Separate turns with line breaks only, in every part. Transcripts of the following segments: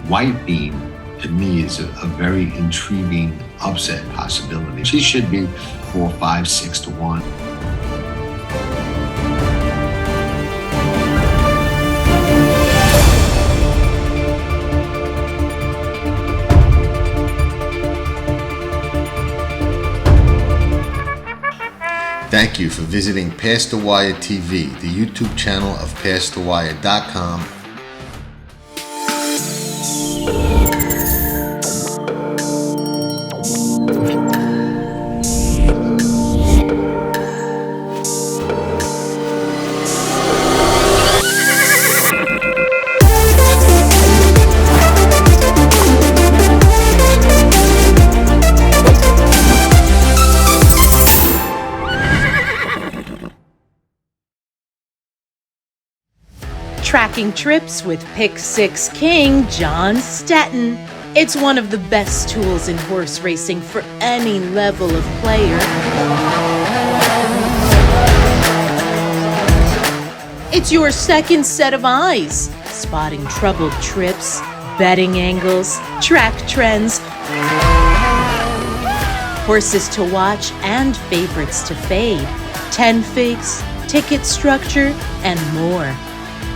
White Beam, to me, is a very intriguing upset possibility. She should be 4, 5, 6 to 1. Thank you for visiting Past the Wire TV, the YouTube channel of PastTheWire.com.
Tracking trips with Pick 6 King Jonathan Stettin. It's one of the best tools in horse racing for any level of player. It's your second set of eyes, spotting troubled trips, betting angles, track trends, horses to watch and favorites to fade, 10 figs, ticket structure, and more.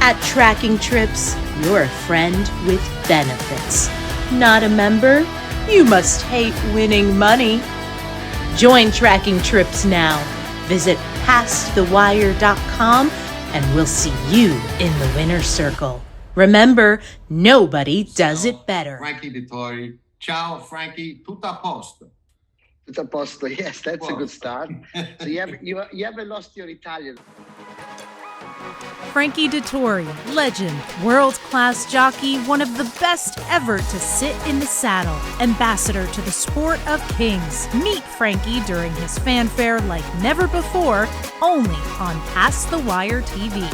At Tracking Trips, you're a friend with benefits. Not a member? You must hate winning money. Join Tracking Trips now. Visit PastTheWire.com and we'll see you in the winner's circle. Remember, nobody does it better.
Frankie Dettori. Ciao, Frankie. Tutto a posto.
Tutto a posto. Yes, that's a good start. So you haven't lost your Italian.
Frankie Dettori, legend, world-class jockey, one of the best ever to sit in the saddle, ambassador to the sport of kings. Meet Frankie during his fanfare like never before, only on Past the Wire TV.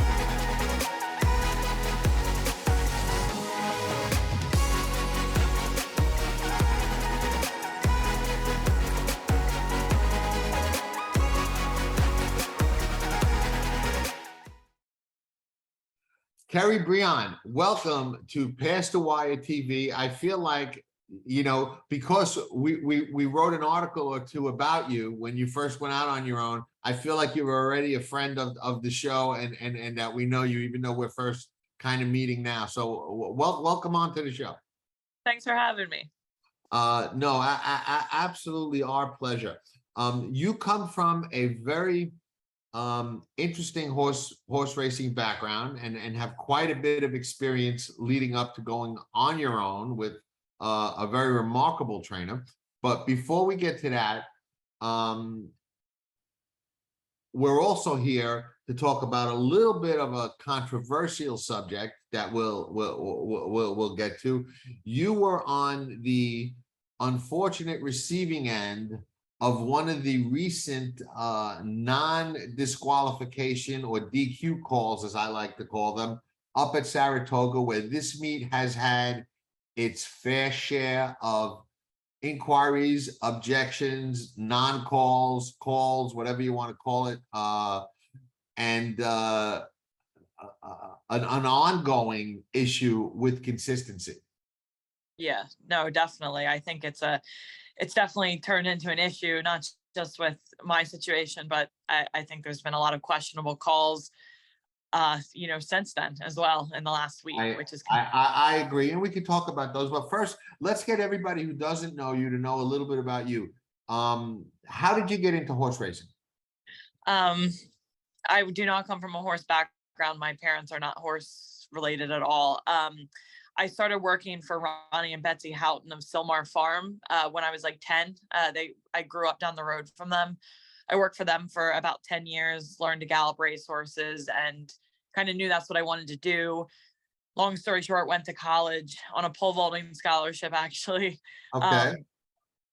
Keri Brion, welcome to Past the Wire TV. I feel like, because we wrote an article or two about you when you first went out on your own, I feel like you were already a friend of the show and that we know you, even though we're first kind of meeting now. So welcome on to the show.
Thanks for having me.
No, absolutely our pleasure. You come from a very interesting horse racing background and have quite a bit of experience leading up to going on your own with a very remarkable trainer. But before we get to that, we're also here to talk about a little bit of a controversial subject that we'll get to. You were on the unfortunate receiving end of one of the recent non-disqualification or DQ calls, as I like to call them, up at Saratoga, where this meet has had its fair share of inquiries, objections, non-calls, calls, whatever you want to call it, and an ongoing issue with consistency.
Yeah, no, definitely. I think it's definitely turned into an issue, not just with my situation, but I think there's been a lot of questionable calls, since then as well in the last week, which is.
I agree. And we can talk about those. But first, let's get everybody who doesn't know you to know a little bit about you. How did you get into horse racing?
I do not come from a horse background. My parents are not horse related at all. I started working for Ronnie and Betsy Houghton of Sylmar Farm when I was like 10. I grew up down the road from them. I worked for them for about 10 years, learned to gallop racehorses, and kind of knew that's what I wanted to do. Long story short, went to college on a pole vaulting scholarship, actually.
Okay.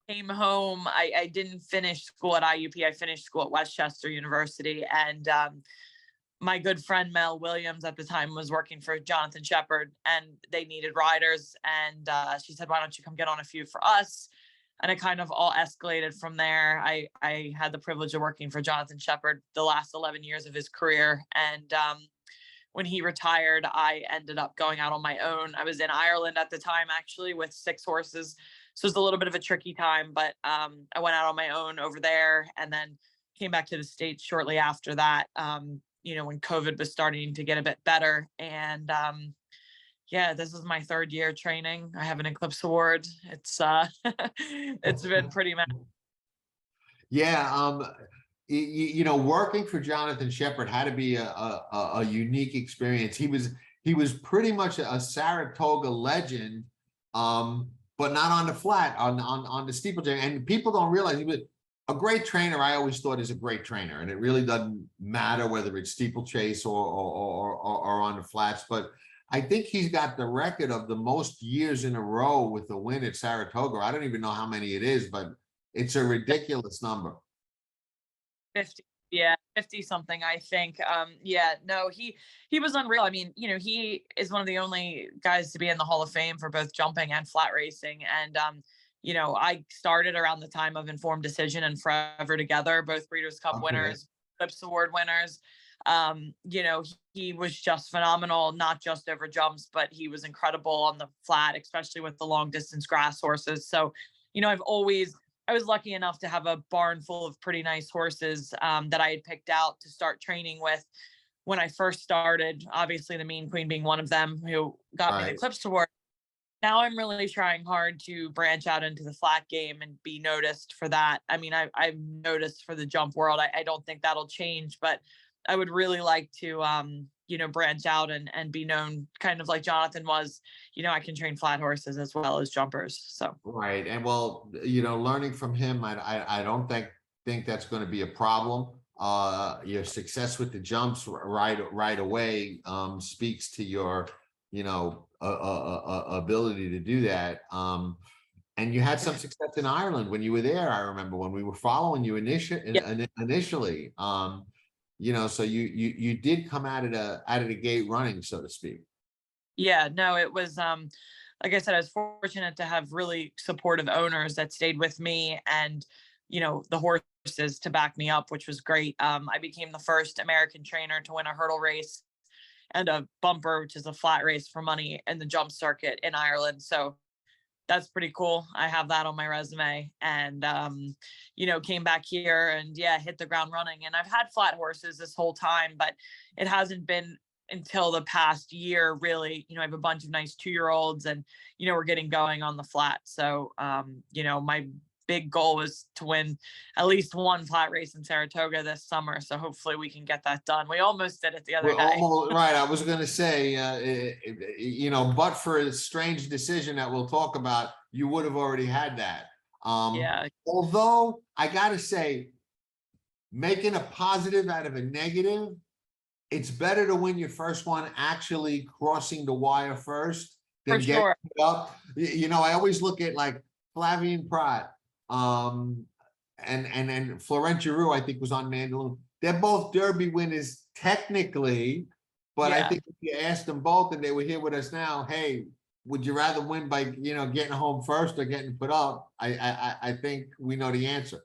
Came home. I didn't finish school at IUP. I finished school at Westchester University, and my good friend Mel Williams at the time was working for Jonathan Shepard, and they needed riders. And she said, "Why don't you come get on a few for us?" And it kind of all escalated from there. I had the privilege of working for Jonathan Shepard the last 11 years of his career, and when he retired, I ended up going out on my own. I was in Ireland at the time, actually, with 6 horses. So it was a little bit of a tricky time, but I went out on my own over there and then came back to the States shortly after that, when COVID was starting to get a bit better. And yeah, this is my 3rd year training. I have an Eclipse Award. It's it's been pretty mad.
Yeah, working for Jonathan Shepherd had to be a unique experience. He was pretty much a Saratoga legend, but not on the flat, on the steeplechase. And people don't realize he was a great trainer. I always thought is a great trainer, and it really doesn't matter whether it's steeplechase or on the flats. But I think he's got the record of the most years in a row with the win at Saratoga. I don't even know how many it is, but it's a ridiculous number.
50, yeah, 50 something, I think. Yeah, no, he was unreal. I mean, he is one of the only guys to be in the Hall of Fame for both jumping and flat racing. And I started around the time of Informed Decision and Forever Together, both Breeders' Cup winners, Eclipse Award winners. He was just phenomenal, not just over jumps, but he was incredible on the flat, especially with the long distance grass horses. So, I was lucky enough to have a barn full of pretty nice horses that I had picked out to start training with when I first started. Obviously, the Mean Queen being one of them, who got me the Eclipse Award. Now I'm really trying hard to branch out into the flat game and be noticed for that. I mean, I've noticed for the jump world. I don't think that'll change, but I would really like to, branch out and be known kind of like Jonathan was. I can train flat horses as well as jumpers. So
right, and well, learning from him, I don't think that's going to be a problem. Your success with the jumps right away speaks to your ability to do that. And you had some success in Ireland when you were there. I remember when we were following you initially. So you did come out of the gate running, so to speak.
Yeah, no, it was, like I said, I was fortunate to have really supportive owners that stayed with me and, the horses to back me up, which was great. I became the first American trainer to win a hurdle race and a bumper, which is a flat race for money in the jump circuit in Ireland. So that's pretty cool. I have that on my resume, and, came back here and hit the ground running. And I've had flat horses this whole time, but it hasn't been until the past year, really. I have a bunch of nice 2-year-olds and, we're getting going on the flat. So, my big goal was to win at least one flat race in Saratoga this summer. So hopefully we can get that done. We almost did it the other day.
Right. I was going to say, but for a strange decision that we'll talk about, you would have already had that. Although I got to say, making a positive out of a negative, it's better to win your first one actually crossing the wire first than getting it up. I always look at like Flavien Prat, and Florent Giroux, I think, was on Mandaloun. They're both Derby winners technically, but I think if you asked them both and they were here with us now, hey, would you rather win by getting home first or getting put up? I think we know the answer.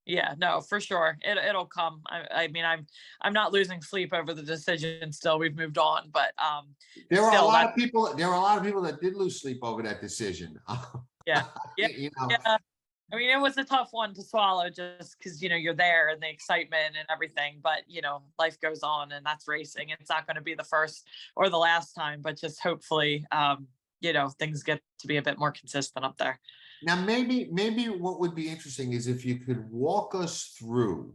Yeah, no, for sure. It'll come. I mean, I'm not losing sleep over the decision still. We've moved on, but
there are a lot of people that did lose sleep over that decision.
Yeah. I mean, it was a tough one to swallow just because, you know, you're there and the excitement and everything, but, you know, life goes on and that's racing. It's not going to be the first or the last time, but just hopefully, you know, things get to be a bit more consistent up there.
Now, maybe what would be interesting is if you could walk us through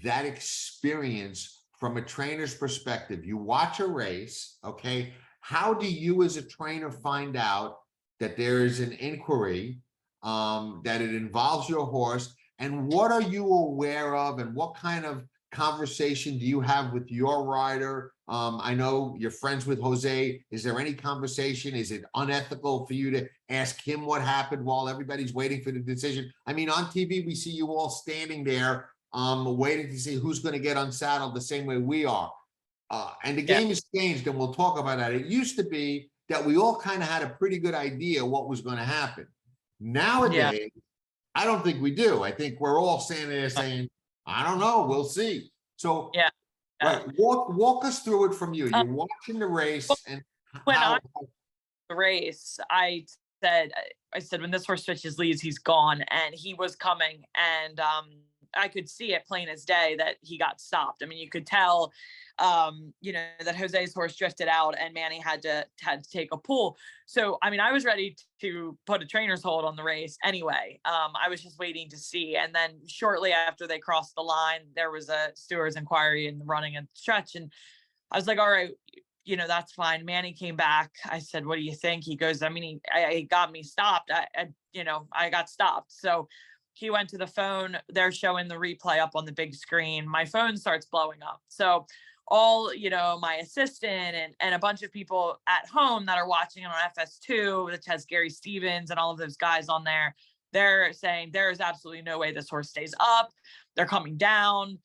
that experience from a trainer's perspective. You watch a race, okay? How do you as a trainer find out that there is an inquiry, that it involves your horse, and what are you aware of, and what kind of conversation do you have with your rider? I know you're friends with Jose. Is there any conversation? Is it unethical for you to ask him what happened while everybody's waiting for the decision? I mean, on TV, we see you all standing there, waiting to see who's going to get unsaddled the same way we are. And the game has changed, and we'll talk about that. It used to be that we all kind of had a pretty good idea what was going to happen. Nowadays, I don't think we do. I think we're all standing there saying, I don't know, we'll see. So
Yeah.
Right. Walk us through it from you. You're watching the race, and
When
how,
the race, I said, when this horse switches leads, he's gone, and he was coming. And I could see it plain as day that he got stopped. I mean, you could tell, that Jose's horse drifted out and Manny had to take a pull. So, I mean, I was ready to put a trainer's hold on the race anyway. I was just waiting to see. And then shortly after they crossed the line, there was a Stewards inquiry and running and stretch. And I was like, all right, that's fine. Manny came back. I said, what do you think? He goes, I mean, he got me stopped. I got stopped. So he went to the phone. They're showing the replay up on the big screen. My phone starts blowing up. So all, my assistant and a bunch of people at home that are watching it on FS2, which has Gary Stevens and all of those guys on there, they're saying there is absolutely no way this horse stays up. They're coming down,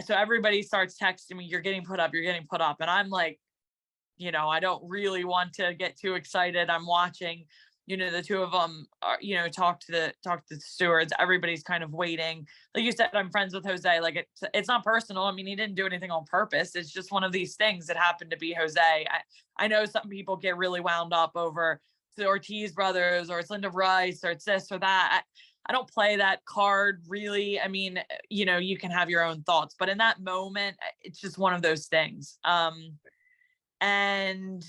so everybody starts texting me, you're getting put up. And I'm like, I don't really want to get too excited. I'm watching, the two of them are, talk to the stewards. Everybody's kind of waiting. Like you said, I'm friends with Jose. Like it's not personal. I mean, he didn't do anything on purpose. It's just one of these things that happened to be Jose. I know some people get really wound up over the Ortiz brothers, or it's Linda Rice, or it's this or that. I don't play that card really. I mean, you can have your own thoughts, but in that moment, it's just one of those things. And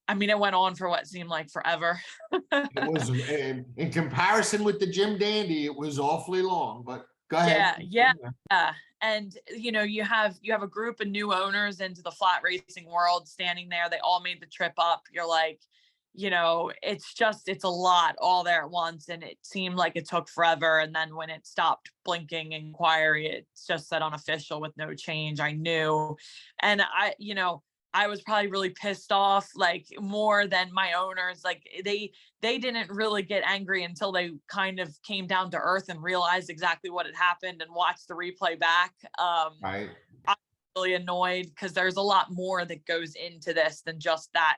I mean, it went on for what seemed like forever.
it was in comparison with the Jim Dandy, it was awfully long, but go ahead.
Yeah. And you have a group of new owners into the flat racing world standing there. They all made the trip up. You're like, it's a lot all there at once. And it seemed like it took forever. And then when it stopped blinking inquiry, it just said unofficial with no change. I knew. And I was probably really pissed off, like more than my owners. Like they didn't really get angry until they kind of came down to earth and realized exactly what had happened and watched the replay back.
Right.
I'm really annoyed because there's a lot more that goes into this than just that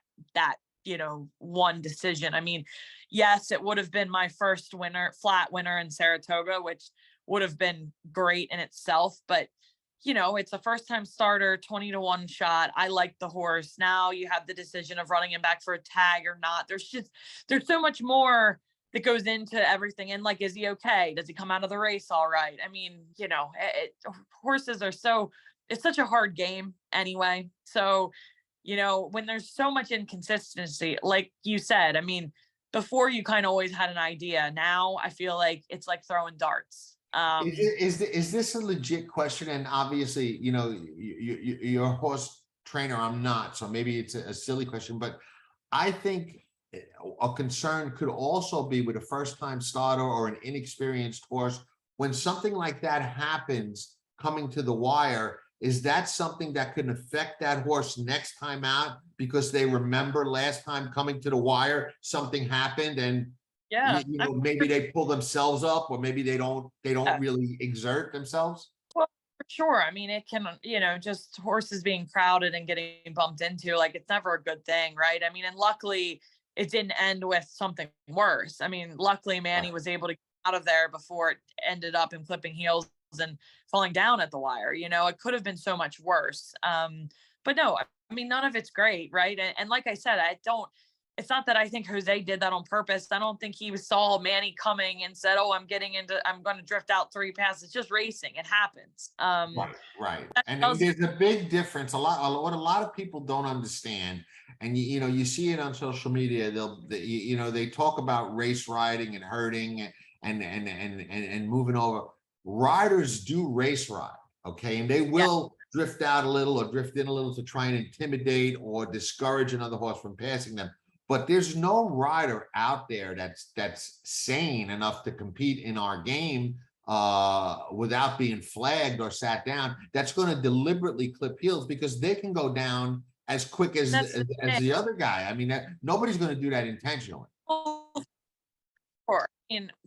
one decision. I mean, yes, it would have been my first flat winner in Saratoga, which would have been great in itself, but it's a first time starter, 20-1 shot. I like the horse. Now you have the decision of running him back for a tag or not. There's so much more that goes into everything. And like, is he okay? Does he come out of the race all right? I mean, horses are it's such a hard game anyway. So, when there's so much inconsistency, like you said, I mean, before you kind of always had an idea. Now I feel like it's like throwing darts.
Is this a legit question? And obviously, you're a horse trainer. I'm not, so maybe it's a silly question, but I think a concern could also be with a first-time starter or an inexperienced horse. When something like that happens coming to the wire, is that something that can affect that horse next time out because they remember last time coming to the wire, something happened and
yeah,
maybe they pull themselves up, or maybe they don't really exert themselves?
Well, for sure. I mean, it can, just horses being crowded and getting bumped into, like, it's never a good thing, right? I mean, and luckily it didn't end with something worse. I mean, luckily Manny was able to get out of there before it ended up in clipping heels and falling down at the wire. It could have been so much worse. But no, I mean, none of it's great, right? And like I said, it's not that I think Jose did that on purpose. I don't think he saw Manny coming and said, oh, I'm going to drift out 3 passes. It's just racing. It happens.
Right. And there's a big difference. What a lot of people don't understand, and you see it on social media. They talk about race riding and herding and moving over. Riders do race ride, okay? And they will drift out a little or drift in a little to try and intimidate or discourage another horse from passing them. But there's no rider out there that's sane enough to compete in our game without being flagged or sat down, that's going to deliberately clip heels, because they can go down as quick as the other guy. I mean, nobody's going to do that intentionally.
Or,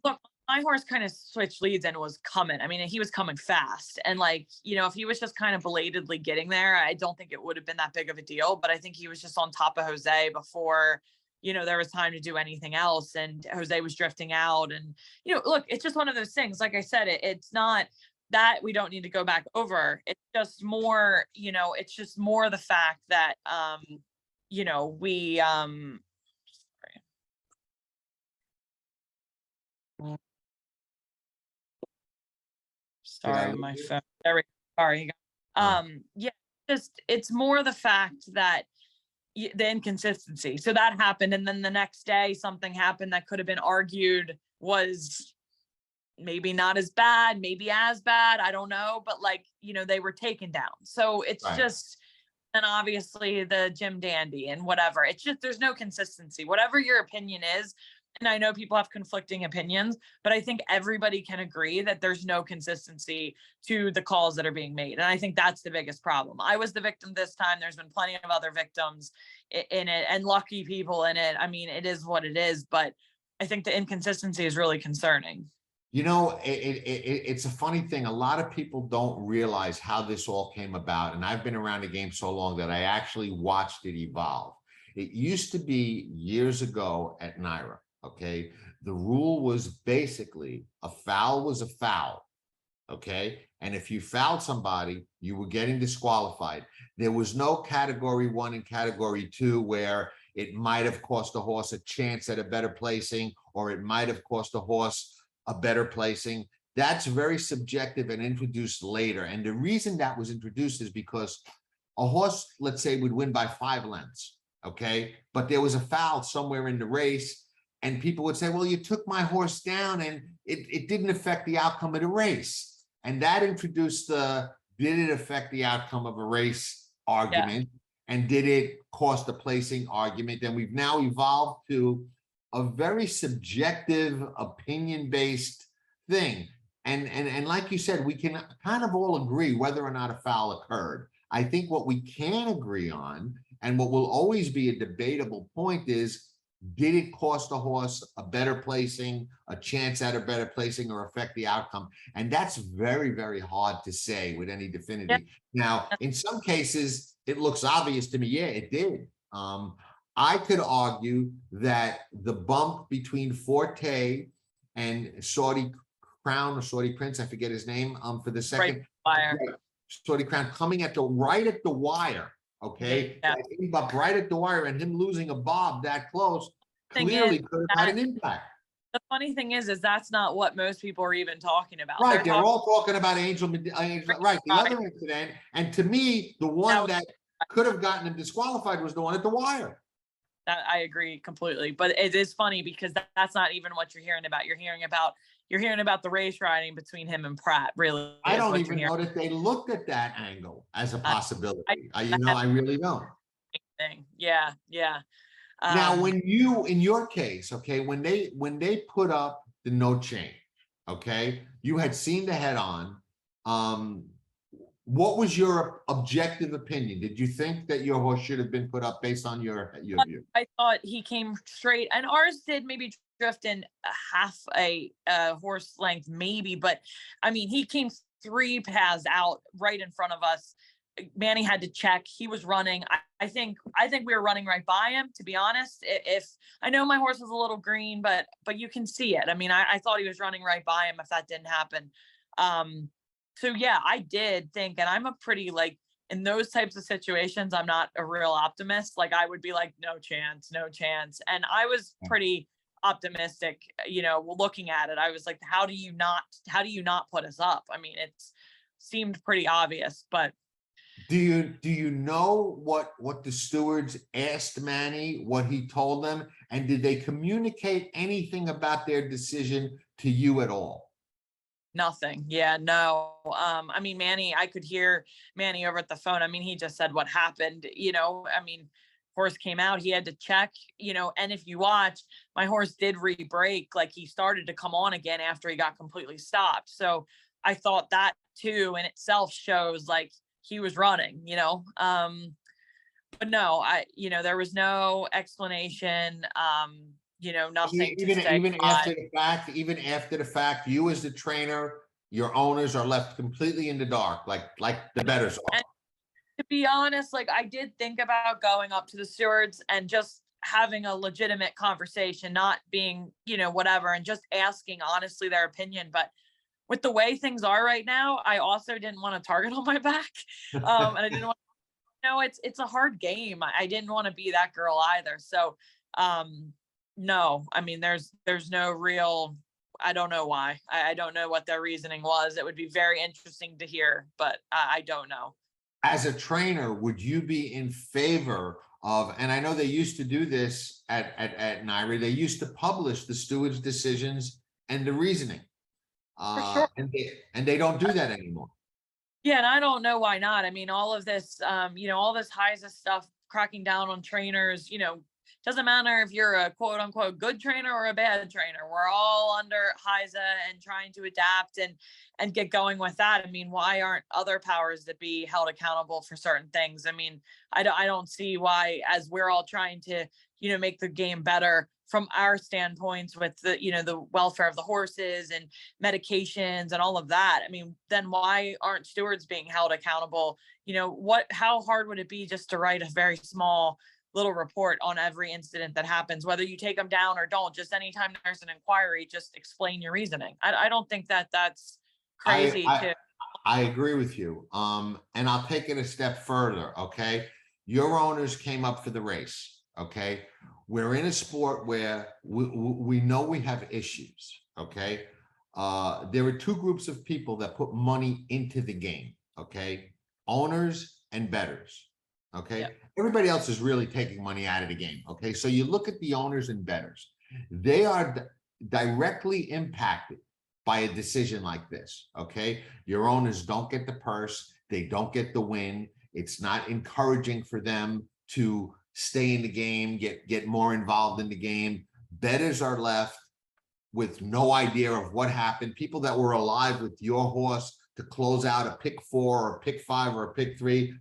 look, my horse kind of switched leads and was coming. I mean, he was coming fast. And if he was just kind of belatedly getting there, I don't think it would have been that big of a deal. But I think he was just on top of Jose before, there was time to do anything else. And Jose was drifting out. And, look, it's just one of those things. Like I said, it's not that we don't need to go back over. It's just more, it's just more the fact that, we, sorry, my phone. There we go. Sorry. Yeah, just it's more the fact that the inconsistency. So that happened, and then the next day something happened that could have been argued was maybe not as bad, maybe as bad. I don't know, but they were taken down. So it's just, and obviously the Jim Dandy and whatever. It's just there's no consistency. Whatever your opinion is. And I know people have conflicting opinions, but I think everybody can agree that there's no consistency to the calls that are being made. And I think that's the biggest problem. I was the victim this time. There's been plenty of other victims in it and lucky people in it. I mean, it is what it is, but I think the inconsistency is really concerning.
It's a funny thing. A lot of people don't realize how this all came about. And I've been around the game so long that I actually watched it evolve. It used to be years ago at NYRA. Okay, the rule was basically a foul was a foul. Okay, and if you fouled somebody, you were getting disqualified. There was no category 1 and category 2 where it might have cost a horse a chance at a better placing, or it might have cost a horse a better placing. That's very subjective and introduced later. And the reason that was introduced is because a horse, let's say, would win by 5 lengths. Okay, but there was a foul somewhere in the race. And people would say, well, you took my horse down and it didn't affect the outcome of the race. And that introduced the, did it affect the outcome of a race argument? Yeah. And did it cost a placing argument? And we've now evolved to a very subjective, opinion-based thing. And like you said, we can kind of all agree whether or not a foul occurred. I think what we can agree on, and what will always be a debatable point, is, did it cost a horse a better placing, a chance at a better placing, or affect the outcome? And that's very, very hard to say with any definitive. Yep. Now, in some cases, it looks obvious to me. Yeah, it did. I could argue that the bump between Forte and Saudi Crown or Saudi Prince, I forget his name, for the second
wire.
Saudi Crown coming at right at the wire. Okay, yeah. Up right at the wire, and him losing a bob that close clearly could have had an impact.
The funny thing is that's not what most people are even talking about.
Right, they're all talking about Angel, right, the other incident. And to me, the one that could have gotten him disqualified was the one at the wire.
I agree completely, but it is funny because that's not even what you're hearing about. You're hearing about the race riding between him and Pratt. Really,
I don't even know that they looked at that angle as a possibility. I really don't.
Yeah.
Now, when you, in your case, okay, when they put up the no chain, okay, you had seen the head on. What was your objective opinion? Did you think that your horse should have been put up based on your view?
I thought he came straight, and ours did maybe drift in half a horse length, maybe, but I mean, he came 3 paths out right in front of us. Manny had to check. He was running. I think we were running right by him, to be honest. If I know my horse was a little green, but you can see it. I mean, I thought he was running right by him if that didn't happen. So yeah, I did think, and I'm a pretty, in those types of situations, I'm not a real optimist. I would be like, no chance. And I was pretty optimistic, looking at it. I was like, how do you not put us up? I mean, it seemed pretty obvious, but.
Do you know what the stewards asked Manny, what he told them? And did they communicate anything about their decision to you at all?
Nothing. Yeah, no. I mean, Manny, I could hear Manny over at the phone. I mean, he just said what happened, I mean, horse came out, he had to check, and if you watch, my horse did re-brake, he started to come on again after he got completely stopped. So I thought that too in itself shows he was running, but no, there was no explanation. Nothing.
Even after the fact, you as the trainer, your owners are left completely in the dark, like the bettors are.
And to be honest, I did think about going up to the stewards and just having a legitimate conversation, not being, whatever, and just asking honestly their opinion. But with the way things are right now, I also didn't want a target on my back. And I didn't want, it's a hard game. I didn't want to be that girl either. So, no, I mean, there's no real, I don't know why. I don't know what their reasoning was. It would be very interesting to hear, but I don't know.
As a trainer, would you be in favor of, and I know they used to do this at NYRA, they used to publish the stewards' decisions and the reasoning.
Sure.
And they don't do that anymore.
Yeah, and I don't know why not. I mean, all of this, all this HISA stuff, cracking down on trainers, doesn't matter if you're a quote unquote good trainer or a bad trainer. We're all under HISA and trying to adapt and get going with that. I mean, why aren't other powers that be held accountable for certain things? I mean, I don't see why, as we're all trying to, make the game better from our standpoints with the, the welfare of the horses and medications and all of that. I mean, then why aren't stewards being held accountable? How hard would it be just to write a very small little report on every incident that happens, whether you take them down or don't? Just anytime there's an inquiry, just explain your reasoning. I don't think that's crazy.
I agree with you. And I'll take it a step further. Okay. Your owners came up for the race. Okay. We're in a sport where we know we have issues. Okay. There are two groups of people that put money into the game. Okay. Owners and bettors. Okay. Yep. Everybody else is really taking money out of the game. Okay. So you look at the owners and bettors, they are directly impacted by a decision like this. Okay. Your owners don't get the purse. They don't get the win. It's not encouraging for them to stay in the game, get more involved in the game. Bettors are left with no idea of what happened. People that were alive with your horse to close out a pick 4 or a pick 5 or a pick 3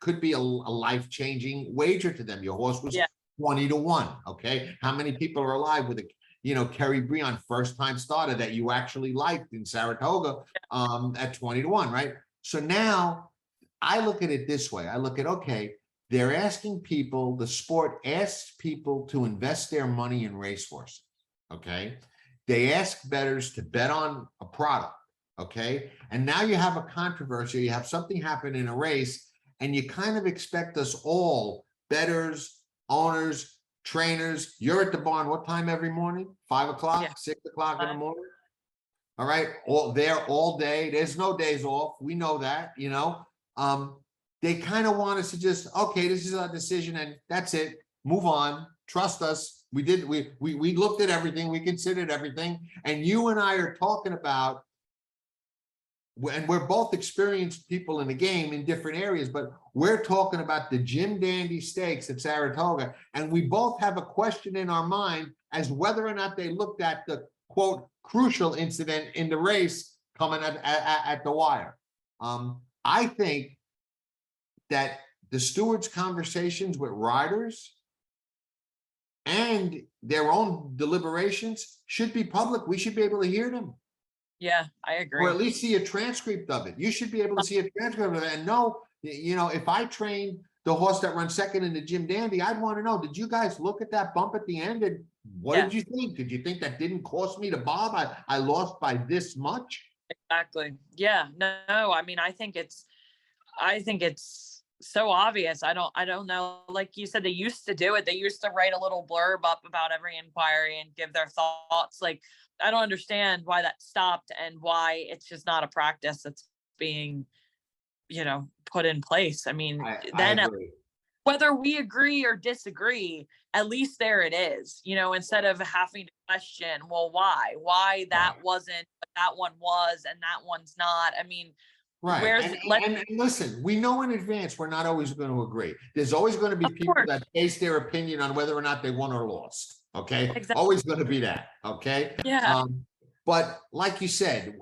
could be a life-changing wager to them. Your horse was 20-1. Okay. How many people are alive with a, Keri Brion, first time starter that you actually liked in Saratoga at 20-1, right? So now I look at it this way. I look at, okay, they're asking people, the sport asks people to invest their money in racehorses. Okay. They ask bettors to bet on a product. Okay. And now you have a controversy, you have something happen in a race, and you kind of expect us all, bettors, owners, trainers, you're at the barn, what time every morning? 5 o'clock, 6 o'clock in the morning? All right. All there all day. There's no days off. We know that, they kind of want us to just, okay, this is our decision and that's it. Move on. Trust us. We looked at everything. We considered everything. And you and I are talking about, and we're both experienced people in the game in different areas, but we're talking about the Jim Dandy Stakes at Saratoga. And we both have a question in our mind as whether or not they looked at the quote crucial incident in the race coming at the wire. I think that the stewards' conversations with riders and their own deliberations should be public. We should be able to hear them.
Yeah, I agree.
Or at least see a transcript of it. You should be able to see a transcript of it and know, if I trained the horse that runs second in the Jim Dandy, I'd want to know, did you guys look at that bump at the end and what did you think? Did you think that didn't cost me the bob? I lost by this much?
Exactly. Yeah, no, I mean, I think it's so obvious. I don't know. Like you said, they used to do it. They used to write a little blurb up about every inquiry and give their thoughts. Like, I don't understand why that stopped and why it's just not a practice that's being, put in place. I mean, whether we agree or disagree, at least there it is, instead of having to question, well, why that wasn't, but that one was, and that one's not. I mean,
right. And listen, we know in advance we're not always going to agree. There's always going to be people that base their opinion on whether or not they won or lost. Okay. Exactly. Always going to be that. Okay.
Yeah.
But like you said,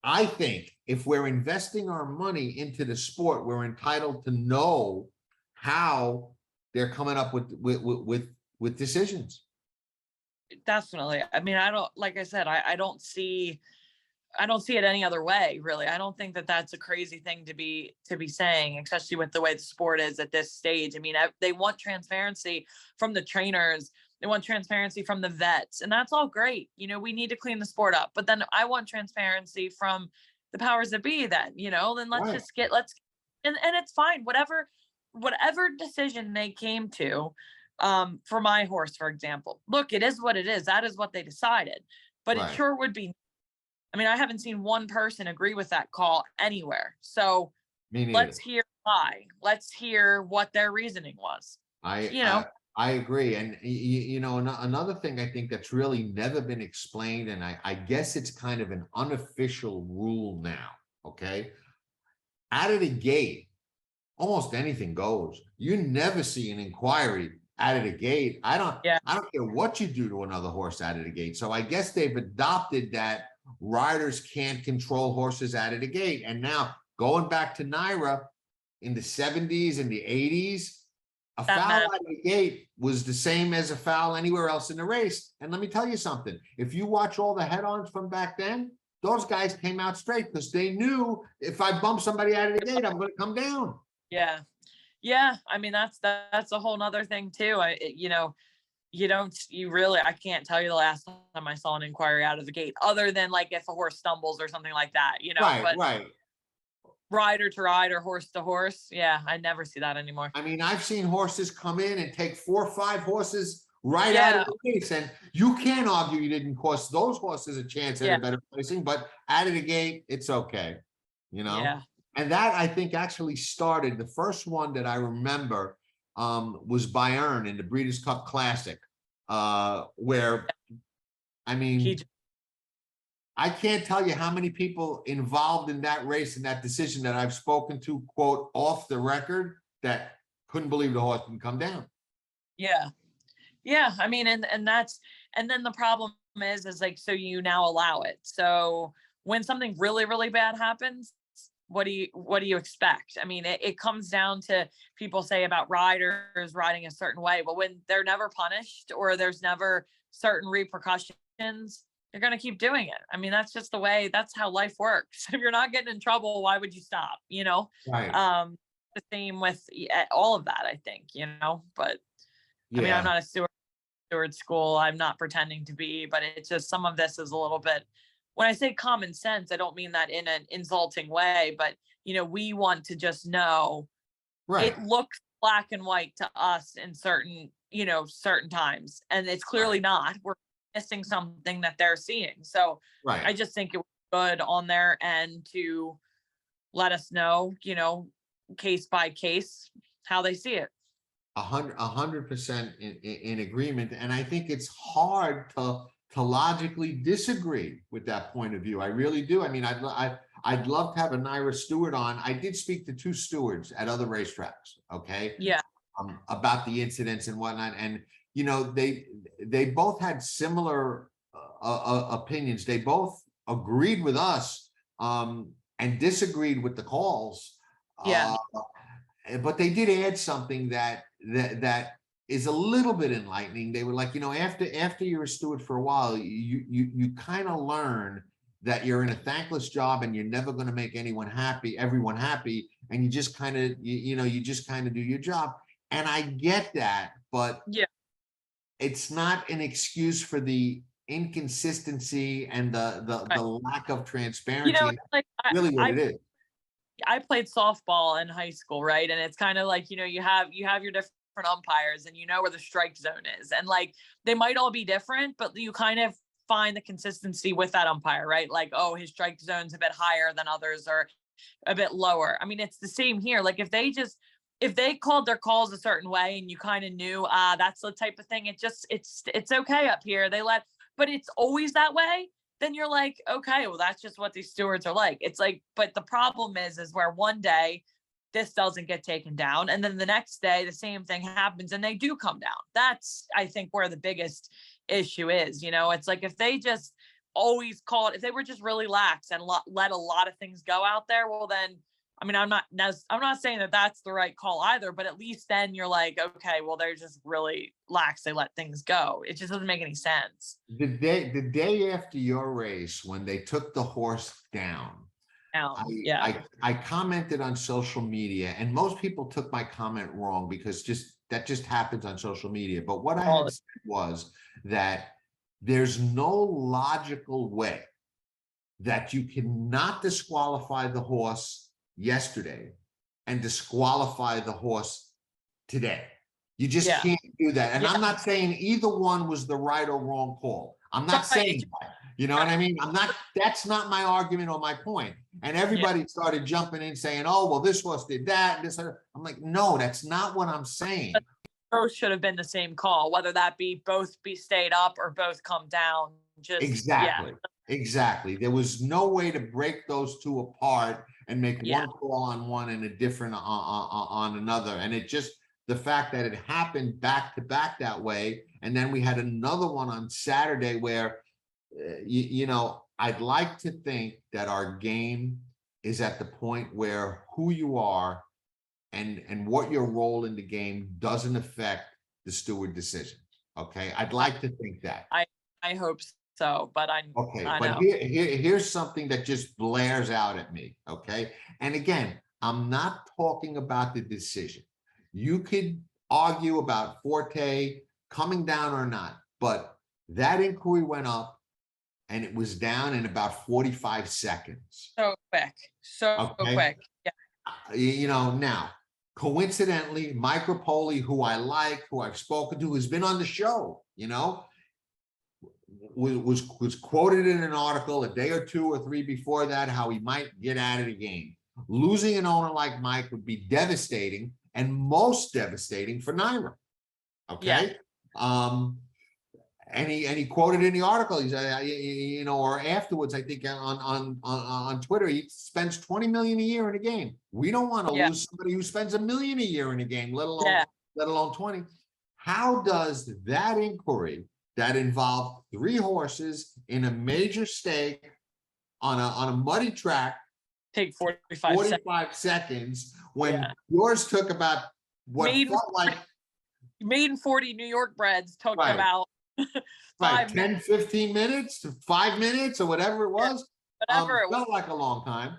I think if we're investing our money into the sport, we're entitled to know how they're coming up with decisions.
Definitely. I mean, like I said, I don't see it any other way, really. I don't think that that's a crazy thing to be saying, especially with the way the sport is at this stage. I mean, they want transparency from the trainers They want transparency from the vets, and that's all great. You know, we need to clean the sport up, but then I want transparency from the powers that be. Then, you know, then let's
Right.
just get, and it's fine. Whatever decision they came to, for my horse, for example, look, it is what it is. That is what they decided, but it
Right.
sure would be. I mean, I haven't seen one person agree with that call anywhere. So
Me neither.
let's hear why. Let's hear what their reasoning was. You know.
I agree. And you know, another thing I think that's really never been explained, and I guess it's kind of an unofficial rule now, okay? Out of the gate, almost anything goes. You never see an inquiry out of the gate. I don't care what you do to another horse out of the gate. So I guess they've adopted that riders can't control horses out of the gate. And now going back to Naira in the 70s and the 80s, a foul out of the gate was the same as a foul anywhere else in the race. And let me tell you something, if you watch all the head-ons from back then, those guys came out straight because they knew if I bump somebody out of the gate, I'm going to come down.
Yeah. Yeah. I mean, that's a whole nother thing too. I can't tell you the last time I saw an inquiry out of the gate, other than like if a horse stumbles or something like that, you know,
Right.
Rider to rider, horse to horse. Yeah. I never see that anymore.
I mean, I've seen horses come in and take 4 or 5 horses right out of the gates, and you can't argue you didn't cost those horses a chance at a better placing, but out of the gate, it's okay, you know?
Yeah.
And that, I think, actually started, the first one that I remember was Bayern in the Breeders' Cup Classic, where, I mean, I can't tell you how many people involved in that race and that decision that I've spoken to, quote, off the record, that couldn't believe the horse didn't come down.
Yeah. Yeah. I mean, and then the problem is like, so you now allow it. So when something really, really bad happens, what do you expect? I mean, it comes down to, people say about riders riding a certain way, but when they're never punished or there's never certain repercussions, you're going to keep doing it. I mean, that's just the way, that's how life works. If you're not getting in trouble, why would you stop? You know?
Right.
The same with all of that, I think, you know, but I mean, I'm not a steward school. I'm not pretending to be, but it's just, some of this is a little bit, when I say common sense, I don't mean that in an insulting way, but you know, we want to just know, it looks black and white to us in certain times, and it's clearly not. We're missing something that they're seeing. So I just think it was good on their end to let us know, you know, case by case, how they see it.
100% in agreement. And I think it's hard to logically disagree with that point of view. I really do. I mean, I'd love to have a Naira Steward on. I did speak to 2 stewards at other racetracks, okay?
Yeah.
About the incidents and whatnot. And, you know, they both had similar opinions. They both agreed with us and disagreed with the calls.
Yeah.
But they did add something that is a little bit enlightening. They were like, you know, after you're a steward for a while, you kind of learn that you're in a thankless job and you're never going to make everyone happy, and you just kind of you just kind of do your job. And I get that, but it's not an excuse for the inconsistency and the lack of transparency.
You know, like,
really what it is.
I played softball in high school, right? And it's kind of like, you know, you have your different umpires and you know where the strike zone is. And like, they might all be different, but you kind of find the consistency with that umpire, right? Like, oh, his strike zone's a bit higher than others or a bit lower. I mean, it's the same here. Like if they called their calls a certain way and you kind of knew, that's the type of thing. It's okay up here. But it's always that way. Then you're like, okay, well, that's just what these stewards are like. It's like, but the problem is where one day this doesn't get taken down. And then the next day, the same thing happens and they do come down. That's, I think, where the biggest issue is. You know, it's like, if they just always call it, if they were just really lax and let a lot of things go out there, well, then, I mean, I'm not saying that that's the right call either, but at least then you're like, okay, well, they're just really lax. They let things go. It just doesn't make any sense.
The day after your race, when they took the horse down, I commented on social media, and most people took my comment wrong because just happens on social media. But what I
All
had said was that there's no logical way that you cannot disqualify the horse yesterday and disqualify the horse today. You just
Yeah.
can't do that. And
Yeah.
I'm not saying either one was the right or wrong call. I'm not
Right.
saying that. You know what I mean? That's not my argument or my point. And everybody started jumping in saying, oh, well, this horse did that. And this, I'm like, no, that's not what I'm saying.
Both should have been the same call, whether that be both be stayed up or both come down. Just
Exactly.
Yeah.
Exactly. There was no way to break those two apart and make
Yeah.
one call on one and a different on another. And it just, the fact that it happened back to back that way. And then we had another one on Saturday where, you know, I'd like to think that our game is at the point where who you are and what your role in the game doesn't affect the steward decision. Okay. I'd like to think that.
I hope so, but I
But
know.
here's something that just blares out at me. Okay. And again, I'm not talking about the decision. You could argue about Forte coming down or not, but that inquiry went up and it was down in about 45 seconds.
So quick. So
Okay.
quick. Yeah.
You know, now, coincidentally, Mike Rapoli, who I like, who I've spoken to, has been on the show, you know, was quoted in an article a day or two or three before that, how he might get out of the game. Losing an owner like Mike would be devastating and most devastating for Naira. Okay.
Yeah.
And he quoted in the article, he's you know, or afterwards, I think on Twitter, he spends 20 million a year in a game. We don't want to lose somebody who spends $1 million a year in a game, let alone 20. How does that inquiry that involved 3 horses in a major stake on a muddy track
Take 45
seconds when yours took about what felt like
Made in 40 New York breds took about
10, 15 minutes to 5 minutes or whatever it was.
Whatever it
felt like a long time.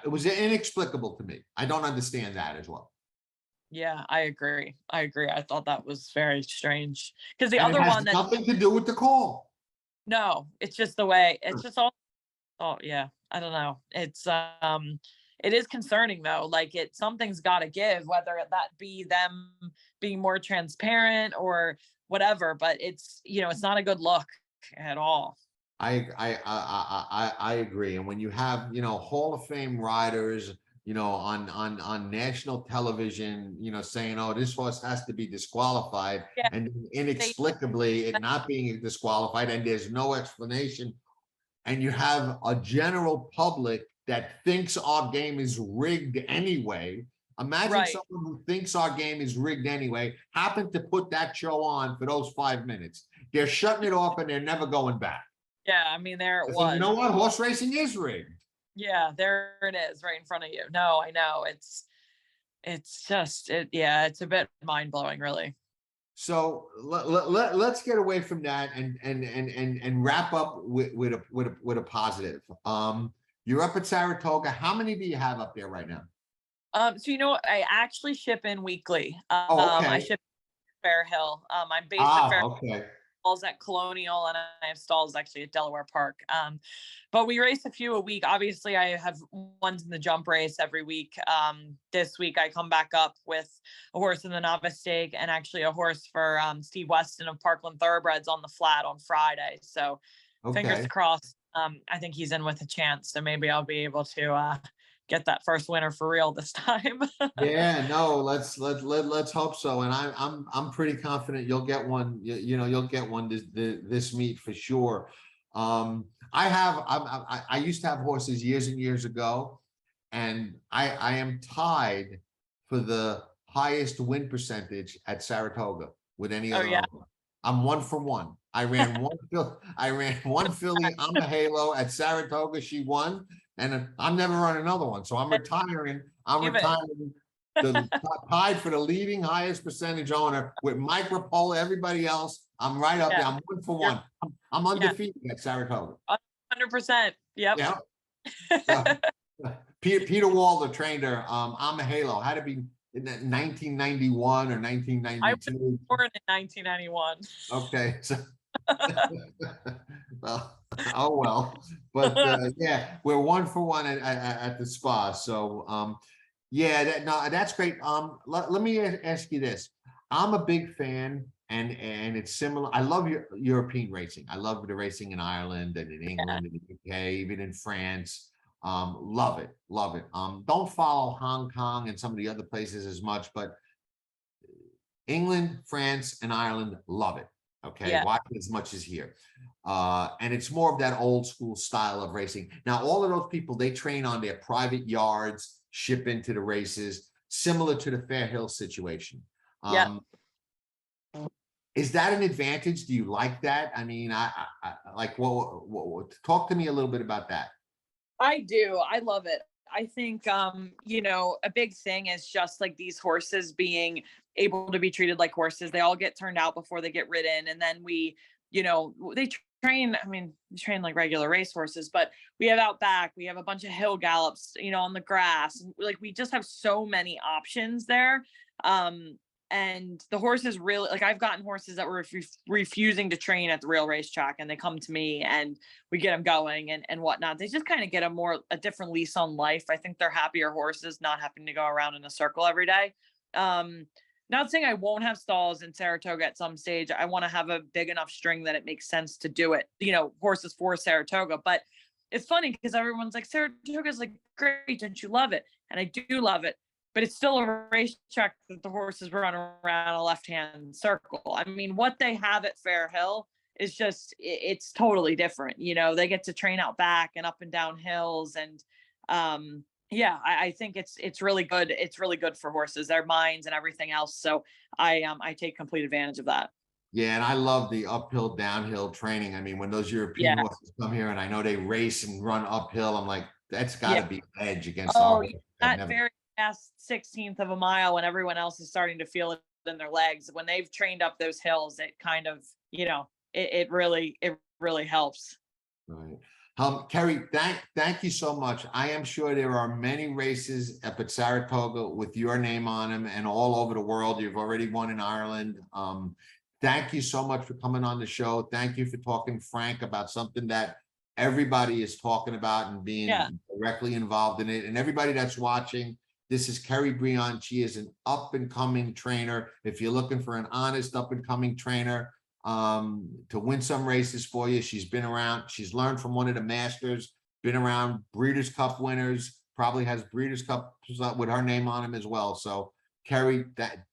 It was inexplicable to me. I don't understand that as well.
Yeah, I agree. I thought that was very strange because the
And
other
it has
one that
nothing to do with the call.
no, it's just the way it's just all. Oh yeah, I don't know. It's it is concerning though. Like something's got to give, whether that be them being more transparent or whatever. But it's it's not a good look at all.
I agree. And when you have Hall of Fame riders, on national television, saying, "Oh, this horse has to be disqualified," and inexplicably it not being disqualified, and there's no explanation, and you have a general public that thinks our game is rigged anyway. Imagine someone who thinks our game is rigged anyway happened to put that show on for those 5 minutes. They're shutting it off and they're never going back.
Yeah, I mean, there it
So
was.
you know what? Horse racing is rigged.
Yeah, there it is, right in front of you. No, I know. It's just it's a bit mind-blowing, really.
So let's get away from that and wrap up with a positive. You're up at Saratoga. How many do you have up there right now?
So I actually ship in weekly.
Okay.
I ship Fair Hill. I'm based at Fair
okay.
Stalls at Colonial, and I have stalls actually at Delaware Park. But we race a few a week. Obviously, I have ones in the jump race every week. This week I come back up with a horse in the novice stake and actually a horse for Steve Weston of Parkland Thoroughbreds on the flat on Friday. So fingers crossed. I think he's in with a chance. So maybe I'll be able to get that first winner for real this time.
Yeah, no, let's hope so. And I'm pretty confident you'll get one. You'll get one this meet for sure. I used to have horses years and years ago, and I am tied for the highest win percentage at Saratoga with any other owner. I'm 1 for 1. I ran one filly on the Halo at Saratoga. She won, and I'm never running another one. So I'm retiring. The tied for the leading highest percentage owner with Mike Rapoli. Everybody else, I'm right up there. I'm 1 for 1. I'm undefeated at Saratoga.
100%. Yep.
Yeah. Peter Walder trained her. I'm a Halo. Had to be in 1991 or
I was
1992?
born in 1991.
Okay, so well, oh well, but yeah, we're 1-for-1 at the spa. So yeah, that's great. Let me ask you this. I'm a big fan, and it's similar. I love European racing. I love the racing in Ireland and in England and the UK, even in France. Love it, love it. Don't follow Hong Kong and some of the other places as much, but England, France, and Ireland, love it. Okay,
Yeah.
watch it as much as here. And it's more of that old school style of racing. Now, all of those people, they train on their private yards, ship into the races, similar to the Fair Hill situation.
Yeah.
Is that an advantage? Do you like that? I mean, I like, talk to me a little bit about that.
I do. I love it. I think, you know, a big thing is just like these horses being able to be treated like horses. They all get turned out before they get ridden. And then we, you know, they train, I mean, they train like regular race horses, but we have out back, we have a bunch of hill gallops, you know, on the grass. And like, we just have so many options there. And the horses really, like, I've gotten horses that were refusing to train at the real racetrack, and they come to me and we get them going and whatnot. They just kind of get a different lease on life. I think they're happier horses not having to go around in a circle every day. Not saying I won't have stalls in Saratoga at some stage. I want to have a big enough string that it makes sense to do it, you know, horses for Saratoga. But it's funny because everyone's like, Saratoga's like, great, don't you love it? And I do love it. But it's still a racetrack that the horses run around a left-hand circle. I mean, what they have at Fair Hill is just, it's totally different. You know, they get to train out back and up and down hills. And yeah, I think it's really good. It's really good for horses, their minds and everything else. So I take complete advantage of that.
Yeah, and I love the uphill, downhill training. I mean, when those European horses come here and I know they race and run uphill, I'm like, that's got to be an edge against all
that very last 16th of a mile when everyone else is starting to feel it in their legs. When they've trained up those hills, it kind of, you know, it really helps.
Right. Keri, thank you so much. I am sure there are many races up at Saratoga with your name on them and all over the world. You've already won in Ireland. Thank you so much for coming on the show. Thank you for talking frank about something that everybody is talking about and being directly involved in it. And everybody that's watching, this is Keri Brion. She is an up-and-coming trainer. If you're looking for an honest up-and-coming trainer to win some races for you, she's been around. She's learned from one of the masters, been around Breeders' Cup winners, probably has Breeders' Cup with her name on them as well. So, Keri,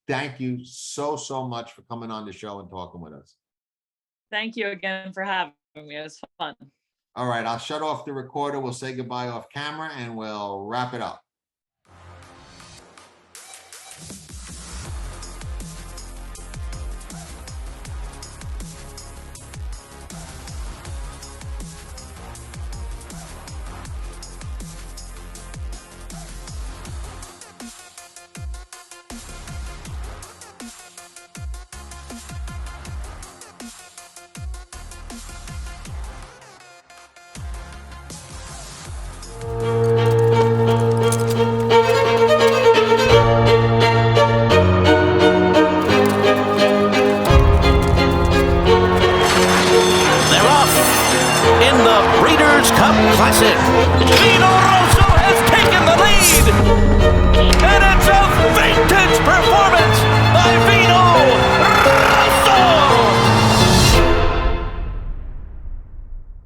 thank you so much for coming on the show and talking with us.
Thank you again for having me. It was fun.
All right, I'll shut off the recorder. We'll say goodbye off camera and we'll wrap it up.
Classic. Vino Rosso has taken the lead, and it's a vintage performance by Vino Rosso.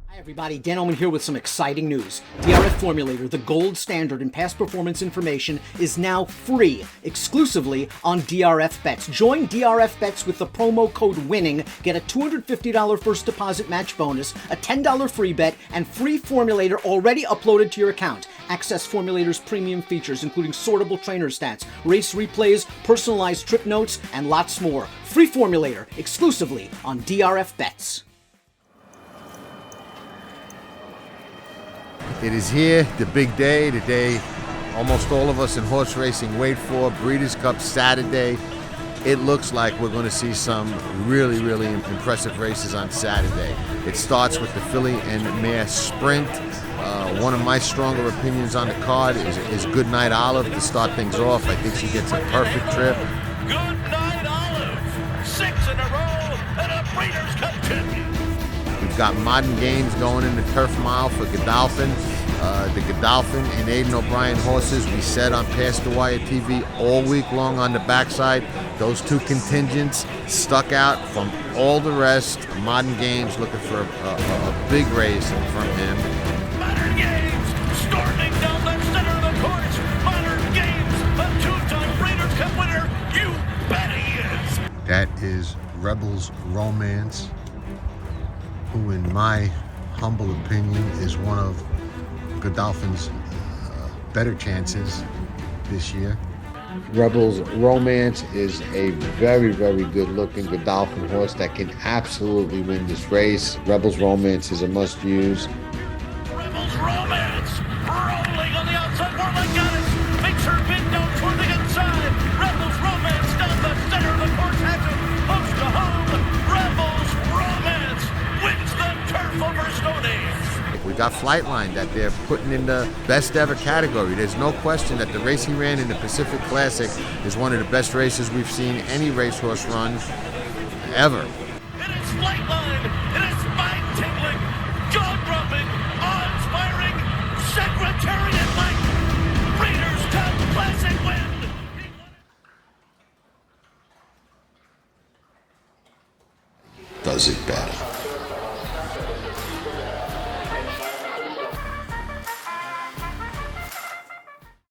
Hi everybody, Dan Oman here with some exciting news. DRF Formulator, the gold standard in past performance information, is now free, exclusively on DRF Bets. Join DRF Bets with the promo code WINNING, get a $250 first deposit match bonus, a $10 free bet, and free Formulator already uploaded to your account. Access Formulator's premium features, including sortable trainer stats, race replays, personalized trip notes, and lots more. Free Formulator, exclusively on DRF Bets.
It is here, the big day, the day almost all of us in horse racing wait for, Breeders' Cup Saturday. It looks like we're going to see some really impressive races on Saturday. It starts with the filly and mare sprint. One of my stronger opinions on the card is Goodnight Olive to start things off. I think she gets a perfect trip.
Good night, Olive. 6 in a row and a Breeders' Cup champion.
We've got Modern Games going in the Turf Mile for Godolphin. The Godolphin and Aidan O'Brien horses we said on Past the Wire TV all week long on the backside. Those two contingents stuck out from all the rest. Modern Games looking for a big race from him.
Modern Games storming down the center of the course. Modern Games, a 2-time Breeders' Cup winner. You bet he is.
That is Rebels Romance, who in my humble opinion is one of Godolphin's better chances this year. Rebels Romance is a very, very good looking Godolphin horse that can absolutely win this race. Rebels Romance is a must use.
Rebels Romance rolling on the outside. Warlock got it. Makes her bid down toward the inside. Rebels Romance down the center of the course. Has it close to home. Rebels Romance wins the turf over Stoney.
We got Flightline that they're putting in the best ever category. There's no question that the race he ran in the Pacific Classic is one of the best races we've seen any racehorse run ever.
It is Flightline. It is mind-tingling, jaw-dropping, awe-inspiring, Secretariat-like Breeders' Cup Classic win.
Does it better.